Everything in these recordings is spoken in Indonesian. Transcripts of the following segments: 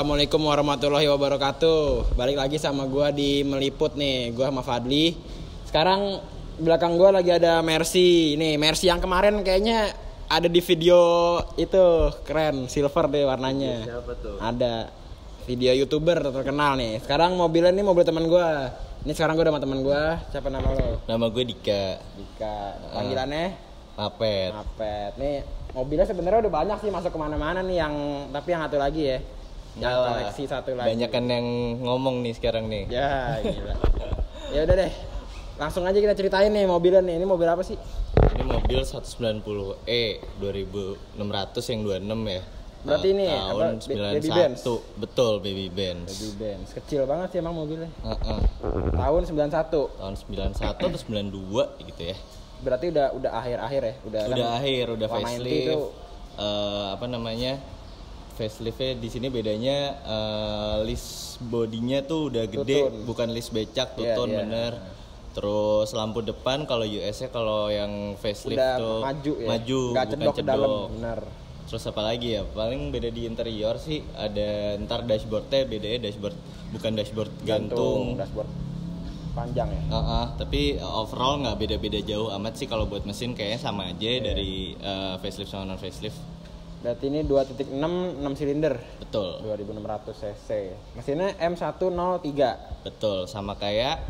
Assalamualaikum warahmatullahi wabarakatuh. Balik lagi sama gue di Meliput nih. Gue sama Fadli. Sekarang belakang gue lagi ada Mercy. Nih Mercy yang kemarin kayaknya ada di video itu. Keren, silver deh warnanya. Siapa tuh? Ada video YouTuber terkenal nih. Sekarang mobilnya nih mobil teman gue. Ini sekarang gue udah sama teman gue. Siapa nama lo? Nama gue Dika. Dika. Panggilannya? Mapet. Mapet. Nih mobilnya sebenarnya udah banyak sih masuk kemana-mana nih yang tapi yang satu lagi ya. Yang koleksi satu lagi. Banyak kan yang ngomong nih sekarang nih. Ya gila. Ya udah deh. Langsung aja kita ceritain nih mobilnya nih. Ini mobil apa sih? Ini mobil 190E 2600 yang 26 ya. Berarti ini tahun apa? 91. Baby Benz. Betul, Baby Benz. Baby Benz. Kecil banget sih emang mobilnya. Tahun Tahun 91. Tahun 91 atau 92 gitu ya. Berarti udah akhir-akhir ya. Udah Akhir, udah warna inti facelift. itu. Apa namanya? Faceliftnya di sini bedanya list bodinya tuh udah gede, Tutun. bukan list becak, tutun Iya. bener. Terus lampu depan kalau US-nya kalau yang facelift Udah tuh maju ya. maju, Nggak bukan cedok ke dalam. cedok. Benar. Terus apa lagi ya? Paling beda di interior sih ada ntar dashboardnya bedanya dashboard bukan dashboard gantung. Dashboard panjang ya. Tapi overall nggak beda-beda jauh amat sih kalau buat mesin kayaknya sama aja dari facelift sama non facelift. Berarti ini 2.6 6 silinder. Betul. 2600 cc. Mesinnya M103. Betul, sama kayak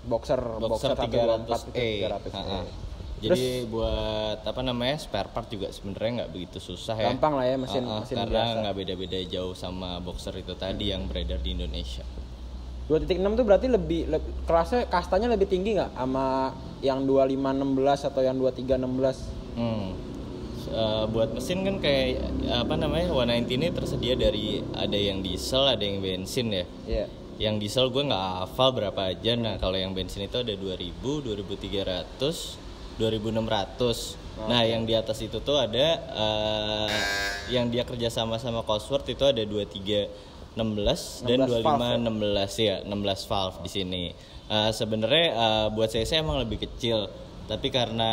Boxer 300E. 300E. Jadi buat apa namanya spare part juga sebenarnya nggak begitu susah ya. Gampang lah ya mesin karena biasa. nggak beda-beda jauh sama boxer itu tadi yang beredar di Indonesia. 2.6 tuh berarti lebih kelasnya kastanya lebih tinggi nggak sama yang 2516 atau yang 2316? Buat mesin kan kayak apa namanya 190 ini tersedia dari ada yang diesel ada yang bensin ya. Iya. Yang diesel gue nggak hafal berapa aja. Nah kalau yang bensin itu ada 2000, 2300, 2600. Nah yang di atas itu tuh ada yang dia kerja sama Cosworth itu ada 2316 dan 2516 ya 16 valve di sini. Sebenarnya buat saya emang lebih kecil. Tapi karena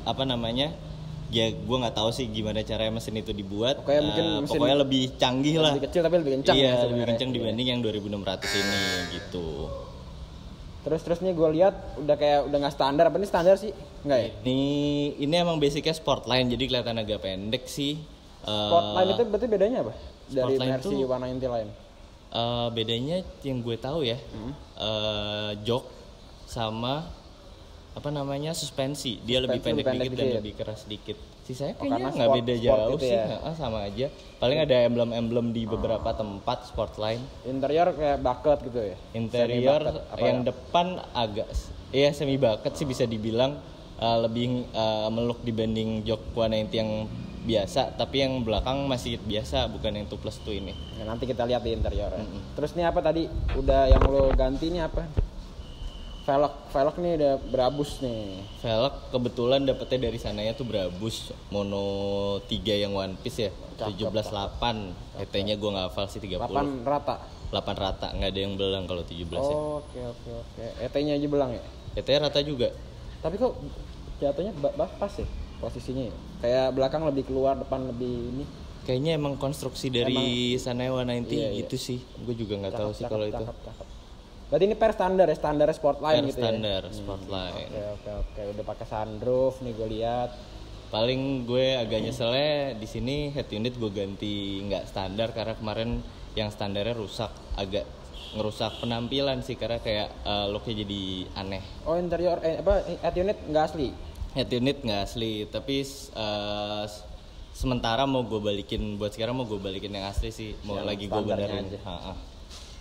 apa namanya? Ya gue nggak tahu sih gimana caranya mesin itu dibuat. Pokoknya lebih canggih lah. Lebih kecil tapi lebih kencang. Iya, lebih kencang dibanding yang 2600 ini gitu. Terus nih gue lihat udah nggak standar. Apa ini standar sih? Enggak ya? Ini emang basicnya Sportline jadi kelihatan agak pendek sih. Sportline itu berarti bedanya apa? Dari Sportline versi tuh, warna inti lain. Bedanya yang gue tahu ya, jok sama apa namanya suspensi dia lebih pendek dikit dan lebih keras dikit. Sisanya kayaknya nggak beda jauh sih, ya? Sama aja. Paling ada emblem-emblem di beberapa tempat Sportline. Interior kayak bucket gitu ya? Interior yang depan agak semi bucket sih bisa dibilang, lebih meluk dibanding jok 190 yang biasa, tapi yang belakang masih biasa bukan yang 2+2 ini. Ya, nanti kita lihat di interior. Terus ini apa tadi? Udah yang lo ganti ini apa? Velg nih udah berabus nih. Velg kebetulan dapetnya dari sananya tuh berabus mono 3 yang one piece ya. 17.8. ET-nya gue nggak hafal sih 30. 8 rata. 8 rata, nggak ada yang belang kalau 17 ya. Oke. ET-nya aja belang ya? ET-nya rata juga. Tapi kok jatuhnya pas ya posisinya ya? Kayak belakang lebih keluar, depan lebih ini. Kayaknya emang konstruksi dari Sanaya 190 gitu sih. Gue juga nggak tahu sih kalau itu. Berarti ini standar Sportline gitu ya? Standar Sportline. Oke. Udah pakai sunroof nih gue lihat. Paling gue agak nyeselnya di sini head unit gue ganti nggak standar karena kemarin yang standarnya rusak, agak ngerusak penampilan sih karena kayak looknya jadi aneh. Oh interior head unit nggak asli? Head unit nggak asli, tapi sementara mau gue balikin buat sekarang mau gue balikin yang asli sih, mau yang lagi gue benerin.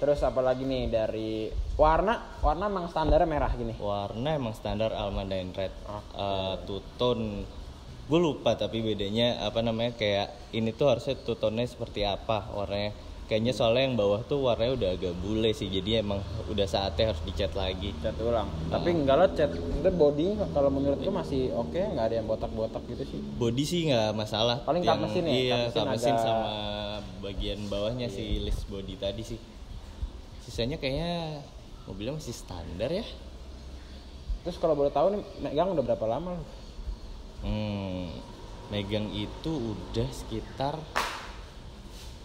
Terus apa lagi nih dari warna emang standarnya merah gini? Warna emang standar Almandine Red. Two-tone gue lupa tapi bedanya apa namanya kayak ini tuh harusnya two-tone-nya seperti apa warnanya. Kayaknya soalnya yang bawah tuh warnanya udah agak bule sih, jadi emang udah saatnya harus dicat lagi. Cat ulang. Tapi enggak lah cat. Itu body kalau menurutku masih oke, nggak ada yang botak-botak gitu sih. Body sih nggak masalah. Paling kap mesin ya? Iya, kap mesin sama bagian bawahnya si list body tadi sih. Sisanya kayaknya mobilnya masih standar ya. Terus kalau boleh tahu nih megang udah berapa lama lu? Megang itu udah sekitar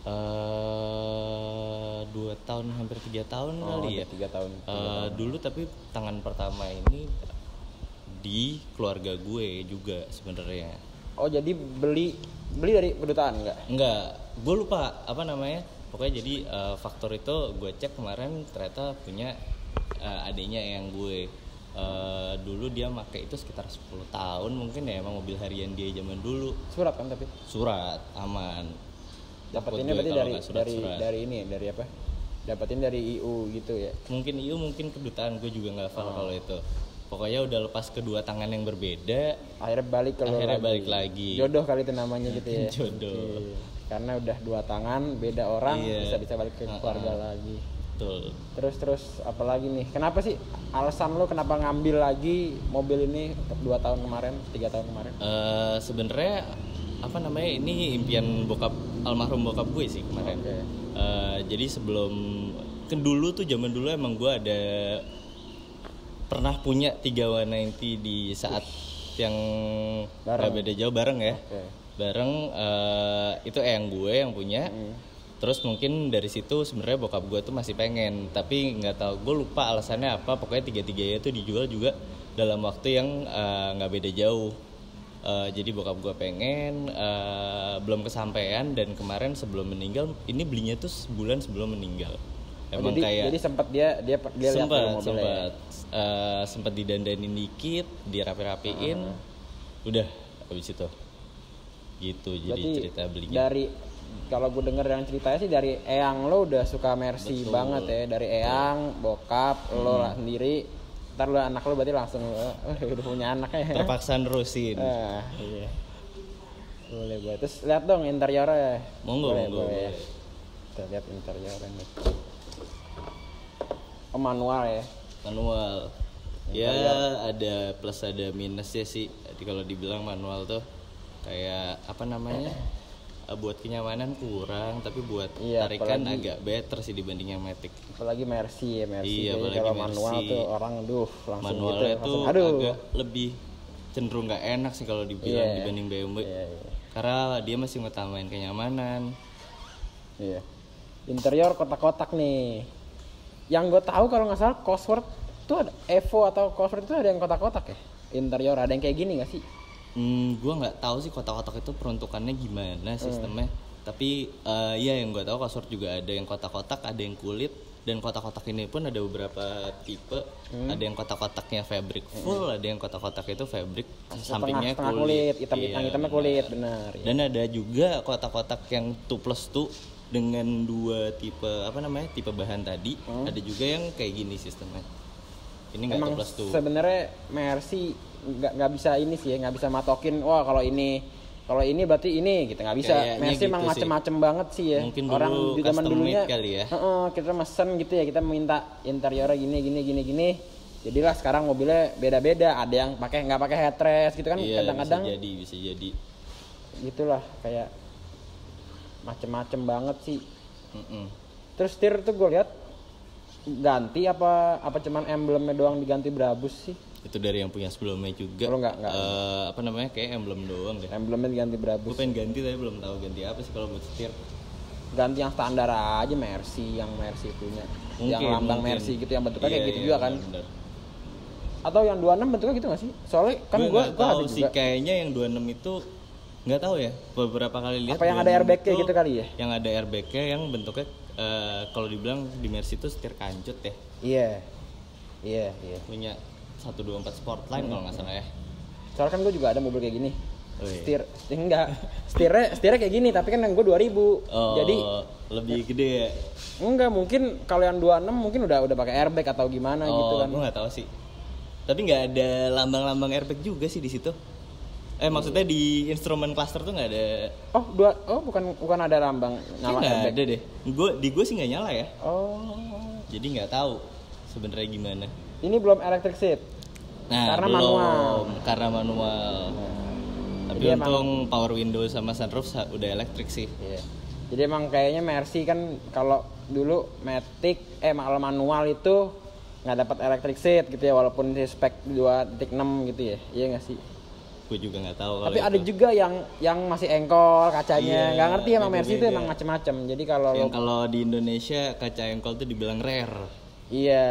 2 tahun hampir 3 tahun kali ya. 3 tahun. Dulu tapi tangan pertama ini di keluarga gue juga sebenarnya. Oh jadi beli dari kedutaan Enggak, gue lupa apa namanya. Pokoknya jadi faktor itu gue cek kemarin ternyata punya adiknya yang gue dulu dia pakai itu sekitar 10 tahun mungkin ya, emang mobil harian dia zaman dulu. Surat kan tapi? Surat aman. Dapatinnya berarti dari ini dari apa? Dapatin dari IU gitu ya? Mungkin IU mungkin kedutaan, gue juga nggak hafal kalau itu. Pokoknya udah lepas kedua tangan yang berbeda. Akhirnya balik lagi. Jodoh kali itu namanya gitu ya. Jodoh. Karena udah 2 tangan beda orang bisa balik ke keluarga lagi. Betul. Terus apalagi nih? Kenapa sih alasan lo kenapa ngambil lagi mobil ini 2 tahun kemarin, 3 tahun kemarin? Sebenarnya apa namanya, ini impian almarhum bokap gue sih kemarin. Okay. Jadi sebelum dulu tuh zaman dulu emang gue ada pernah punya 3 190 di saat yang gak beda jauh bareng ya. Okay. Bareng itu eyang gue yang punya. Terus mungkin dari situ sebenarnya bokap gue tuh masih pengen, tapi nggak tahu, gue lupa alasannya apa. Pokoknya 3-3 itu dijual juga dalam waktu yang nggak beda jauh. Jadi bokap gue pengen, belum kesampaian, dan kemarin sebelum meninggal ini belinya tuh sebulan sebelum meninggal. Emang jadi sempat dia lihat mobilnya. Sempat didandanin dikit, dirapi-rapiin, udah habis itu. Gitu. Jadi berarti cerita belinya. Dari kalau gue denger yang ceritanya sih dari eyang lo udah suka Mercy. Betul. Banget ya, dari eyang, bokap, lo lah sendiri. Ntar lo anak lo berarti langsung udah punya anaknya. Terpaksa nerusin. Iya. Boleh. Terus lihat dong interiornya. Monggo. Kita lihat interiornya nih. Oh, manual ya. Manual. Ya ada plus ada minusnya sih. Jadi kalau dibilang manual tuh kayak apa namanya? Buat kenyamanan kurang, tapi buat tarikan agak better sih dibanding yang Matic. Apalagi Mercy ya, Iya, apalagi kalau Mercy. Manual tuh orang langsung manualnya gitu, tuh agak lebih cenderung nggak enak sih kalau dibilang dibanding BMW. Iya. Karena dia masih ngutamain kenyamanan. Iya. Interior kotak-kotak nih. Yang gue tahu kalau nggak salah Cosworth tuh ada Evo atau Cosworth itu ada yang kotak-kotak ya. Interior ada yang kayak gini nggak sih? Gue nggak tahu sih kotak-kotak itu peruntukannya gimana sistemnya. Tapi yang gue tahu Cosworth juga ada yang kotak-kotak, ada yang kulit, dan kotak-kotak ini pun ada beberapa tipe. Ada yang kotak-kotaknya fabric full, ada yang kotak-kotak itu fabric sampingnya kulit. Hitamnya kulit, benar. Ya. Dan ada juga kotak-kotak yang 2+2 dengan 2 tipe tipe bahan tadi. Ada juga yang kayak gini sistemnya. Ini nggak 2+2. Sebenarnya Mercy nggak bisa ini sih ya, nggak bisa matokin kalau ini berarti ini gitu, nggak bisa. Mercy emang gitu macem-macem banget sih ya. Mungkin orang di zaman dulunya kali ya. Kita mesen gitu ya, kita minta interiornya gini. Jadilah sekarang mobilnya beda-beda, ada yang nggak pakai headrest gitu kan. Kadang-kadang bisa jadi gitulah, kayak macem-macem banget sih. Terus setir tuh gue lihat ganti apa cuman emblemnya doang diganti Brabus sih? Itu dari yang punya sebelumnya juga. Enggak. Kayak emblem doang deh. Emblemnya diganti Brabus. Gue pengen ganti tapi belum tahu ganti apa sih kalau buat setir. Ganti yang standar aja Mercy, yang Mercy punya. Yang lambang Mercy gitu, yang bentuknya kayak gitu juga kan. Bener. Atau yang 26 bentuknya gitu gak sih? Soalnya kan gue tahu sih kayaknya yang 26 itu nggak tahu ya. Beberapa kali lihat. Apa yang ada airbag kayak gitu kali ya? Yang ada airbagnya yang bentuknya kalau dibilang di Mercy itu setir kancut ya. Iya. Punya 124 Sportline kalau nggak salah ya. Soalnya kan gue juga ada mobil kayak gini. Setirnya kayak gini, tapi kan yang gue 2000. Jadi lebih gede ya. Enggak, mungkin kalau yang 26 mungkin udah pakai airbag atau gimana gitu kan. Gue nggak tahu sih. Tapi nggak ada lambang-lambang airbag juga sih di situ. Maksudnya di instrumen cluster tuh nggak ada. Bukan ada lambang nyala airbag. Ada deh. Di gue sih nggak nyala ya. Jadi nggak tahu sebenarnya gimana. Ini belum electric seat. Karena manual. Tapi untung power window sama sunroof udah elektrik sih. Iya. Jadi emang kayaknya Mercy kan kalau dulu Matic manual itu nggak dapat electric seat gitu ya, walaupun di spek 2.6 gitu ya. Iya nggak sih? gue juga nggak tahu kalau Tapi ada juga yang masih engkol kacanya. Iya, Nggak ngerti emang Mercy itu beda-beda. emang macem-macem. Jadi kalau yang lo kalau di Indonesia kaca engkol tuh dibilang rare. iya.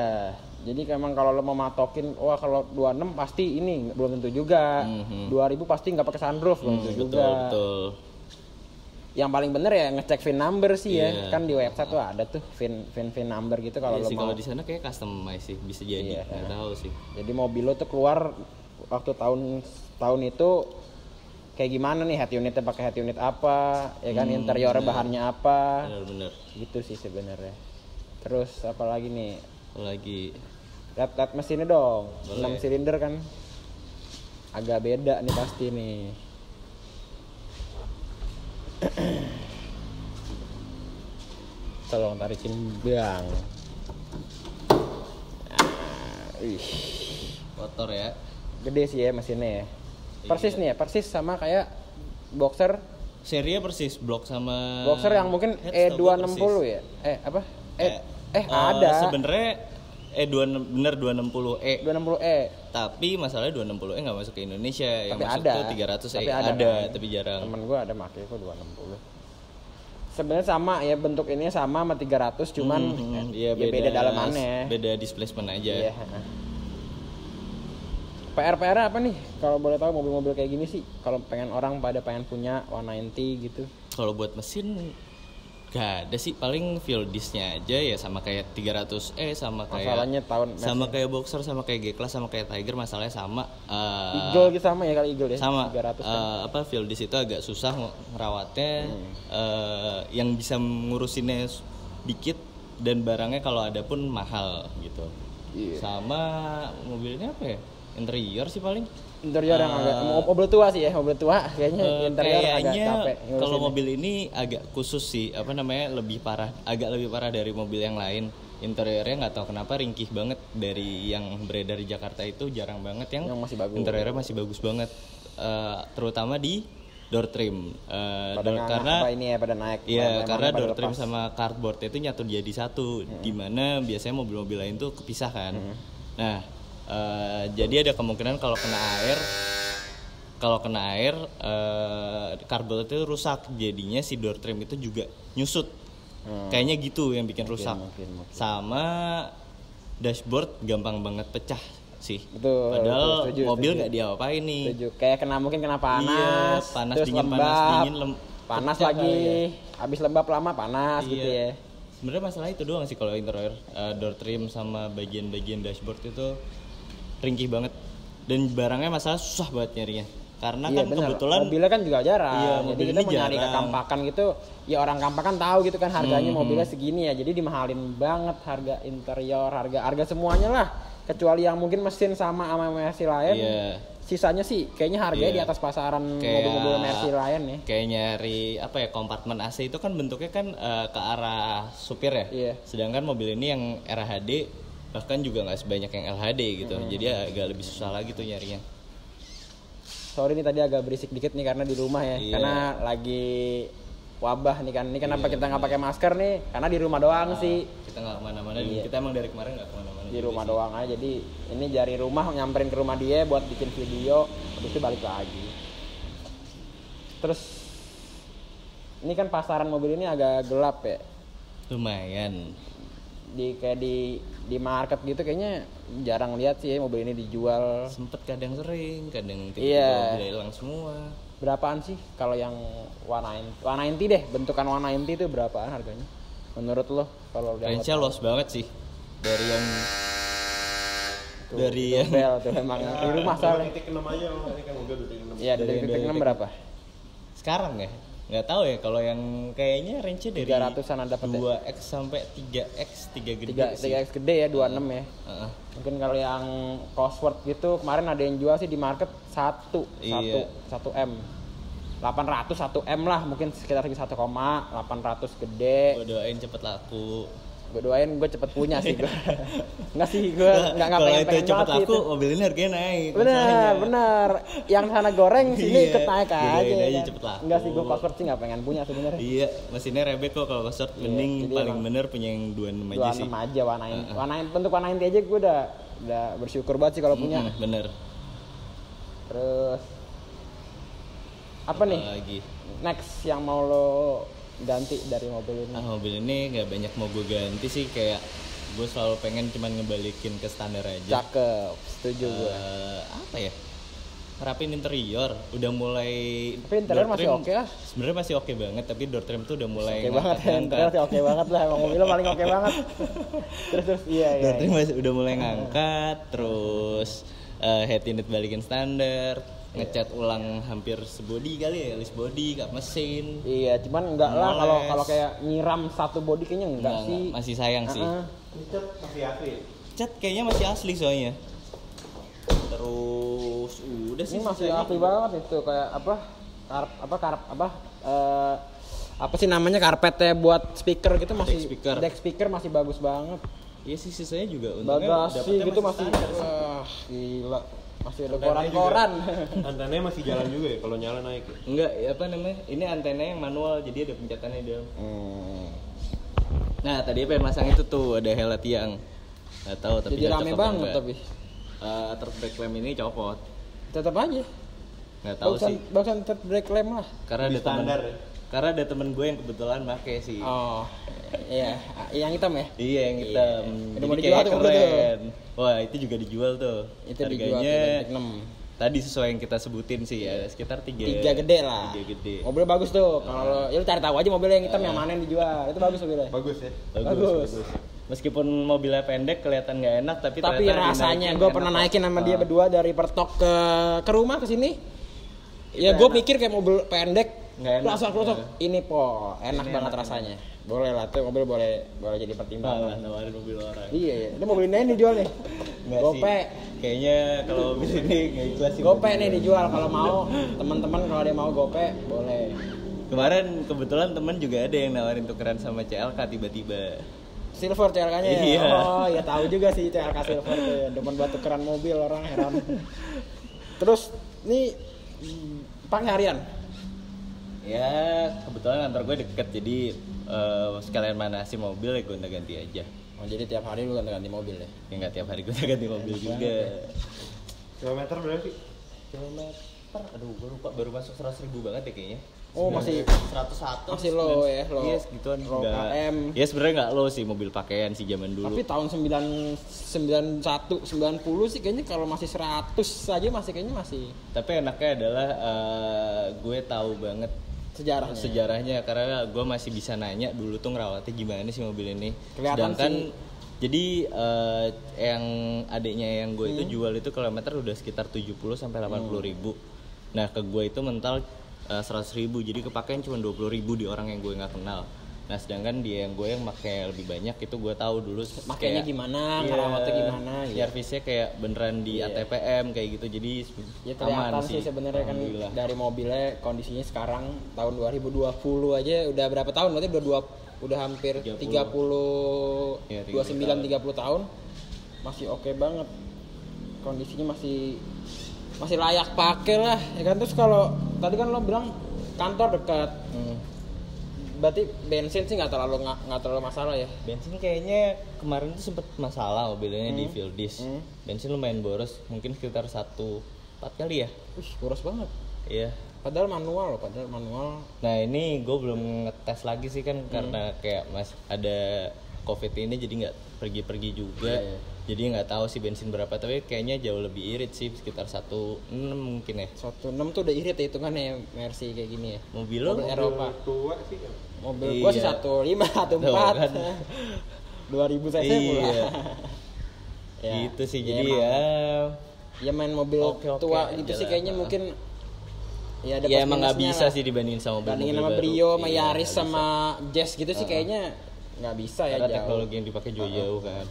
Jadi emang kalau lo mau matokin, wah kalau 26 pasti ini belum tentu juga. 2000 pasti nggak pakai sunroof belum tentu juga. Betul. Yang paling bener ya ngecek VIN number sih ya. Iya. Kan di website tuh ada tuh VIN number gitu kalau Iya lo sih, mau. kalau di sana kayak customize sih, bisa jadi. Iya. Nggak tahu sih. Jadi mobil lo tuh keluar waktu tahun itu kayak gimana nih, head unitnya pakai head unit apa, ya kan interiornya bahannya apa. Bener-bener. Gitu sih sebenarnya. Terus apa lagi nih? Lagi Lihat mesinnya dong. Boleh. 6 silinder kan. Agak beda nih pasti nih. Tolong tarikin bang. Ih, kotor ya. gede sih ya mesinnya ya. Persis Iya. nih ya, persis sama kayak boxer. Serinya persis blok sama Boxer yang mungkin head setahu gua E260 persis. ya. Apa? Ada. Ada. Sebenarnya bener 260E. 260E. Tapi masalahnya 260E nggak masuk ke Indonesia. Yang Tapi masuk ada. tuh 300E. Tapi ada, Ada, kan? tapi jarang. Temen gua ada make kok 260. Sebenarnya sama ya, bentuk ini sama 300 cuman Iya, ya beda dalamannya. Beda displacement aja. Iya. PR apa nih kalau boleh tahu mobil-mobil kayak gini sih? Kalau pengen pengen punya 190 gitu. Kalau buat mesin gak ada sih, paling fuel disknya aja ya, sama kayak 300E, sama kayak Masalahnya sama kayak Boxer, sama kayak G-Class, sama kayak Tiger, masalahnya sama. Eagle gitu sama ya, kali Eagle ya. Sama 300 kan. apa fuel disk itu agak susah ngerawatnya, yang bisa ngurusinnya dikit, dan barangnya kalau ada pun mahal gitu. Iya. Sama mobilnya apa ya, interior sih paling. Interior yang agak mobil tua sih ya, mobil tua kayaknya interior agak Kayaknya capek kalau ngurusinnya. mobil ini agak khusus sih, apa namanya, agak lebih parah dari mobil yang lain. Interiornya nggak tahu kenapa ringkih banget. Dari yang beredar di Jakarta itu jarang banget yang masih bagus. interiornya masih bagus banget. Terutama di door trim. Karena pada naik. iya, karena pada door trim lepas. sama cardboard itu nyatu jadi satu, dimana biasanya mobil-mobil lain tuh kepisah kan. Nah, jadi ada kemungkinan kalau kena air cardboard itu rusak, jadinya si door trim itu juga nyusut. Kayaknya gitu yang bikin rusak. mungkin. Sama dashboard gampang banget pecah sih. Betul, Padahal setuju, mobil setuju. nggak diapa-apain nih. Setuju. Kayak mungkin kena panas, Iya, panas terus dingin, lembab, panas pecah lagi, kali ya. habis lembab lama panas gitu Iya. ya. Sebenarnya masalah itu doang sih kalau interior, door trim sama bagian-bagian dashboard itu ringkih banget, dan barangnya masalah susah banget nyarinya karena Iya, kan benar. kebetulan Mobilnya kan juga jarang. Iya, Jadi mobil kita ini mau nyari jarang. kekampakan gitu, ya orang kampakan tahu gitu kan harganya mobilnya segini ya. Jadi dimahalin banget harga interior, harga semuanya lah. Kecuali yang mungkin mesin sama Mercy lain. Iya. Sisanya sih kayaknya harganya Iya. di atas pasaran Kayak- mobil-mobil Mercy lain ya. kayak nyari apa ya, kompartemen AC itu kan bentuknya kan ke arah supir ya. Iya. Sedangkan mobil ini yang RHD bahkan juga nggak sebanyak yang LHD gitu. Jadi agak lebih susah lagi tuh nyarinya. Sorry nih tadi agak berisik dikit nih karena di rumah ya. Iya. Karena lagi wabah nih kan. Ini kenapa kita nggak pakai masker nih? Karena di rumah doang sih. Kita nggak kemana-mana. Iya. Kita emang dari kemarin nggak kemana-mana. Di juga rumah sih. doang aja. Jadi ini dari rumah nyamperin ke rumah dia buat bikin video, habis itu balik lagi. Terus ini kan pasaran mobil ini agak gelap ya. Lumayan. Kayak di market gitu kayaknya jarang lihat sih ya mobil ini dijual. Sempet kadang sering, kadang tiba-tiba Iya. udah hilang semua. Berapaan sih kalau yang 190 deh, bentukan 190 itu berapaan harganya? Menurut lo kalau udah Range-nya los banget sih. Dari yang bel tuh emang di rumah soalnya. Titik 6 aja, ini kan mobil titik 6. Iya, dari titik 6 berapa? sekarang ya, nggak tahu ya. Kalau yang kayaknya range-nya dari 300-an ada dapat ya? 2x sampai 3x, 3 gede 3x gede ya, 26 ya. Heeh. Mungkin kalau yang Cosworth gitu kemarin ada yang jual sih di market 1 Iya. 1 M. 800 1 M lah, mungkin sekitar 1,800 gede. Gue doain cepet laku. Gue doain gue cepet punya sih gue. Enggak sih gue enggak Kalau pengen itu cepet banget laku, gitu. mobil ini harganya naik. masalahnya. Bener. Yang sana goreng sini Iya, ikut naik gue aja. doain aja kan. cepet laku. Enggak sih gue Cosworth sih enggak pengen punya sebenarnya. Iya, mesinnya rebek kok kalau short. Iya, Mending jadi paling emang bener punya yang 26 aja sih. 26 aja warnain. Bentuk warnain aja gue udah bersyukur banget sih kalau punya. Bener. Terus Apa nih? Lagi. Next yang mau lo ganti dari mobil ini? Mobil ini nggak banyak mau gue ganti sih, kayak gue selalu pengen cuman ngebalikin ke standar aja. Cakep, setuju gue. Apa ya? Rapin interior, udah mulai. Tapi interior door masih trim oke lah. Sebenarnya masih oke banget, tapi door trim tuh udah mulai Oke banget ya, interior sih oke banget lah. Emang mobilnya paling oke banget. Terus iya. Door trim masih udah mulai ngangkat, terus head unit balikin standar, ngecat ulang hampir sebody kali ya, list body, kap mesin. Iya, cuman enggak lah kalau kayak nyiram satu body kayaknya enggak sih. Masih sayang sih. Ini cat masih asli. Cat kayaknya masih asli soalnya. Terus udah sih Ini masih sisanya asli banget itu kayak apa sih namanya, karpetnya buat speaker gitu masih deck speaker masih bagus banget. Iya sih, sisanya juga untungnya Bagasi gitu masih standar sih. wah gila, masih ada Antenanya koran-koran. Antenanya masih jalan juga ya kalau nyala naik ya? Enggak, apa namanya? Ini antenanya yang manual, jadi ada pencetannya di dalam. Nah, tadi pengen masang itu tuh, ada headlight tiang. Nggak tahu tapi Jadi cocok rame apa banget enggak. tapi Third brake lamp ini copot. tetap aja Nggak tahu sih. bagusan third brake lamp lah. Karena Di ada temen, standar ya? karena ada temen gue yang kebetulan pakai sih. Oh iya, yang hitam ya. Iya, yang hitam. Udah Jadi mau dijual kayak tuh mobil tuh. keren. Wah, itu juga dijual tuh. Itu dijual Harganya 6 tadi sesuai yang kita sebutin sih ya, sekitar 3 gede lah. 3 gede. Mobilnya bagus tuh. Kalau ya lu cari tahu aja mobilnya yang hitam yang mana yang dijual. Itu bagus mobilnya. Bagus ya? Bagus. Meskipun mobilnya pendek kelihatan nggak enak, tapi ternyata rasanya dinaikin gue enak pernah kok. naikin sama dia berdua dari Pertok ke rumah ke sini. Ya gue pikir kayak mobil pendek Nggak enak. Pelosok ini enak banget rasanya. Boleh lah tuh mobil boleh jadi pertimbangan. Nawarin mobil orang. Iya ya, ini mobil ini dijual nih. Nggak Gope. sih. Kayaknya kalau mobil ini nggak ikhlas sih. Gope nih dijual kalau mau teman-teman, kalau dia mau gope boleh. Kemarin kebetulan temen juga ada yang nawarin tukeran sama CLK tiba-tiba. Silver CLK-nya ya. Iya. Oh, ya tahu juga sih CLK Silver tuh. Demen buat tukeran mobil orang heran. Terus nih pakai harian. Ya kebetulan kantor gue deket, jadi sekalian manasin mobil ya gonta-ganti aja. Oh, jadi tiap hari lu ganti mobil ya. Ya nggak tiap hari gonta-ganti mobil juga. Kilometer berapa sih? Kilometer, aduh gue lupa, baru masuk 100.000 banget ya kayaknya. Oh, masih 101 masih low ya, low. Iya segituan. Low Nggak- KM. Ya sebenarnya nggak low sih, mobil pakaian sih zaman dulu. Tapi tahun 91 90 sih kayaknya kalau masih 100 aja masih kayaknya masih Tapi enaknya adalah gue tahu banget sejarahnya, karena gue masih bisa nanya dulu tuh ngerawatnya gimana sih mobil ini. Kelihatan Sedangkan sih. jadi yang adiknya yang gue itu jual itu kilometer udah sekitar 70 sampai 80.000. Nah ke gue itu mental 100.000, jadi kepakean cuma 20.000 di orang yang gue nggak kenal. Nah sedangkan dia yang gue yang pakai lebih banyak itu gue tahu dulu makanya kayak- gimana, Iya, ngerawatnya gimana gitu. servisnya kayak beneran di ATPM kayak gitu, jadi Ya kelihatan aman sih sebenarnya kan Alhamdulillah. dari mobilnya kondisinya sekarang tahun 2020 aja udah berapa tahun, berarti udah hampir 30 Ya, 29 30 tahun masih oke banget. Kondisinya masih layak pakai lah ya kan. Terus kalau tadi kan lo bilang kantor dekat. Berarti bensin sih nggak terlalu masalah ya. Bensin kayaknya kemarin tuh sempet masalah mobilnya di fuel disk. Bensin lumayan boros, mungkin sekitar 1,4 kali ya. Wih, boros banget. Iya. Padahal manual. Nah ini gue belum ngetes lagi sih kan, karena kayak ada covid ini jadi nggak pergi-pergi juga. Iya. Jadi nggak tahu sih bensin berapa, tapi kayaknya jauh lebih irit sih, sekitar 1,6 mungkin ya. 1.6 tuh udah irit ya hitungannya Mercy kayak gini ya. Mobil lo? Mobil Eropa. Tua sih kan? Mobil gua sih Iya. 1.5, 1.4. Tuh, kan. 2000 cc pula. Iya. Ya, Gitu sih, ya jadi emang. ya. Ya main mobil Oke, tua aja gitu sih lah. kayaknya mungkin ya ada Ya plus emang nggak minusnya bisa lah. sih dibandingin sama mobil Bandingin sama baru. Brio, sama Iya, Yaris, nggak sama Jazz gitu sih kayaknya nggak bisa ya Karena jauh. teknologi yang dipakai jauh-jauh kan.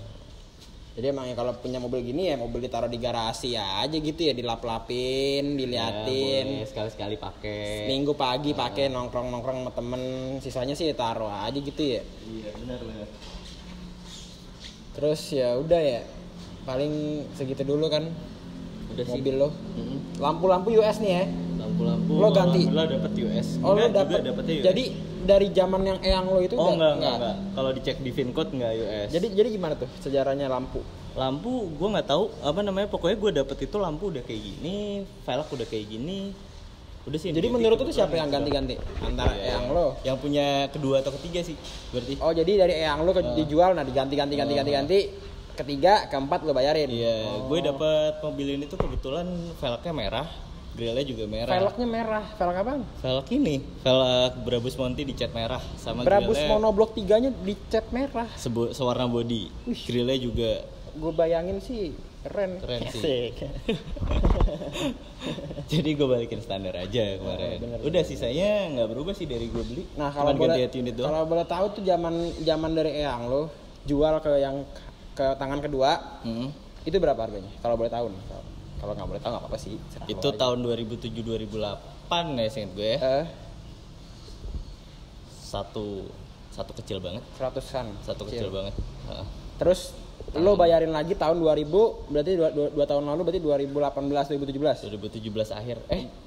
Jadi emang ya kalau punya mobil gini ya mobil ditaruh di garasi aja gitu ya, dilap-lapin, diliatin. Ya, boleh sekali-sekali pakai. Minggu pagi pakai nongkrong-nongkrong sama temen, sisanya sih taruh aja gitu ya. Iya, benar. Terus ya udah ya, paling segitu dulu kan Udah sih. mobil lo. Lampu-lampu US nih ya. Lampu-lampu Lo ganti? Lo dapet US. Oh lo Enggak, juga dapet. dapetnya US. Jadi dari zaman yang Eyang lo itu Oh udah enggak. Kalau dicek di VinCode enggak US. Jadi gimana tuh sejarahnya lampu? lampu gue nggak tahu apa namanya, pokoknya gue dapet itu lampu udah kayak gini, velg udah kayak gini. Udah sih. Jadi menurut lu tuh siapa yang ganti-ganti antara Iya, eyang lo? yang punya kedua atau ketiga sih berarti. Oh jadi dari eyang lo dijual, nah diganti-ganti ketiga, keempat lo bayarin. Iya, gue dapet mobil ini tuh kebetulan velgnya merah, grillnya juga merah. Velgnya merah, velg apaan? Velg ini, velg Brabus Monty dicat merah sama Brabus grillnya monoblok 3-nya dicat merah. sewarna body. Grillnya juga Gue bayangin sih keren sih. Jadi gue balikin standar aja kemarin. bener. Udah sisanya nggak berubah sih dari gue beli. Nah kalau Cuman boleh, ganti head unit doang. kalau boleh tahu tuh zaman dari eyang lo jual ke yang ke tangan kedua, itu berapa harganya? Kalau boleh tahu nih. Kalau nggak boleh tahu nggak apa-apa sih. serah Itu lo aja. tahun 2007 2008 ya seinget gue ya. Satu kecil banget. 100-an. Satu kecil banget. Heeh. Terus lo bayarin lagi tahun 2000, berarti 2 tahun lalu berarti 2018 2017. 2017 akhir.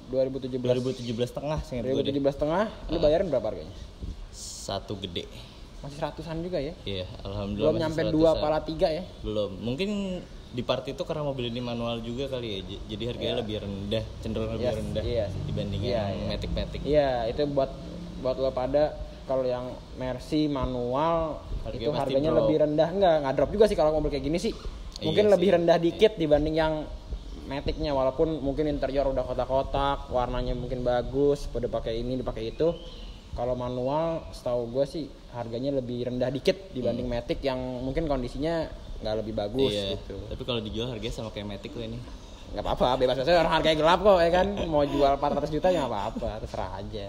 2017 2017 tengah seinget gue deh. 2017 tengah, lo bayarin berapa harganya? Satu gede. Masih ratusan juga ya? Iya, alhamdulillah. Belum masih nyampe 100-an. 2 pala 3 ya? Belum. Mungkin di part itu karena mobil ini manual juga kali ya. Jadi harganya lebih rendah, cenderung lebih rendah dibandingin yang Matic-Matic. Iya, itu buat lo pada kalau yang Mercy manual Harganya itu pasti harganya drop. lebih rendah, nggak drop juga sih kalau mobil kayak gini sih. Mungkin Iya lebih sih. rendah dikit dibanding yang Matic-nya, walaupun mungkin interior udah kotak-kotak, warnanya mungkin bagus, pada pakai ini dipakai itu. Kalau manual setahu gue sih harganya lebih rendah dikit dibanding Matic yang mungkin kondisinya nggak lebih bagus Iya. gitu. Tapi kalau dijual harganya sama kayak Matic kok ini. Nggak apa-apa, bebas biasanya orang harganya gelap kok ya kan. Mau jual 400 juta ya nggak apa-apa, terserah aja.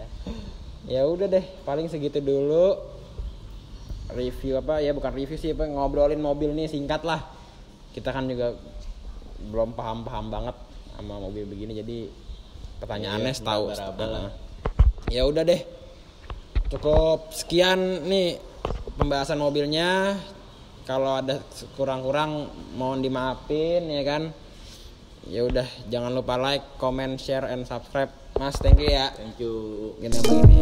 Ya udah deh, paling segitu dulu review apa ya, bukan review sih, apa ngobrolin mobil nih singkat lah. Kita kan juga belum paham banget sama mobil begini, jadi pertanyaannya Iya, tahu. meraba-raba lah. Ya udah deh, cukup sekian nih pembahasan mobilnya. Kalau ada kurang-kurang mohon dimaafin ya kan. Ya udah, jangan lupa like, comment, share, and subscribe. Mas, thank you ya. Thank you. Gini begini.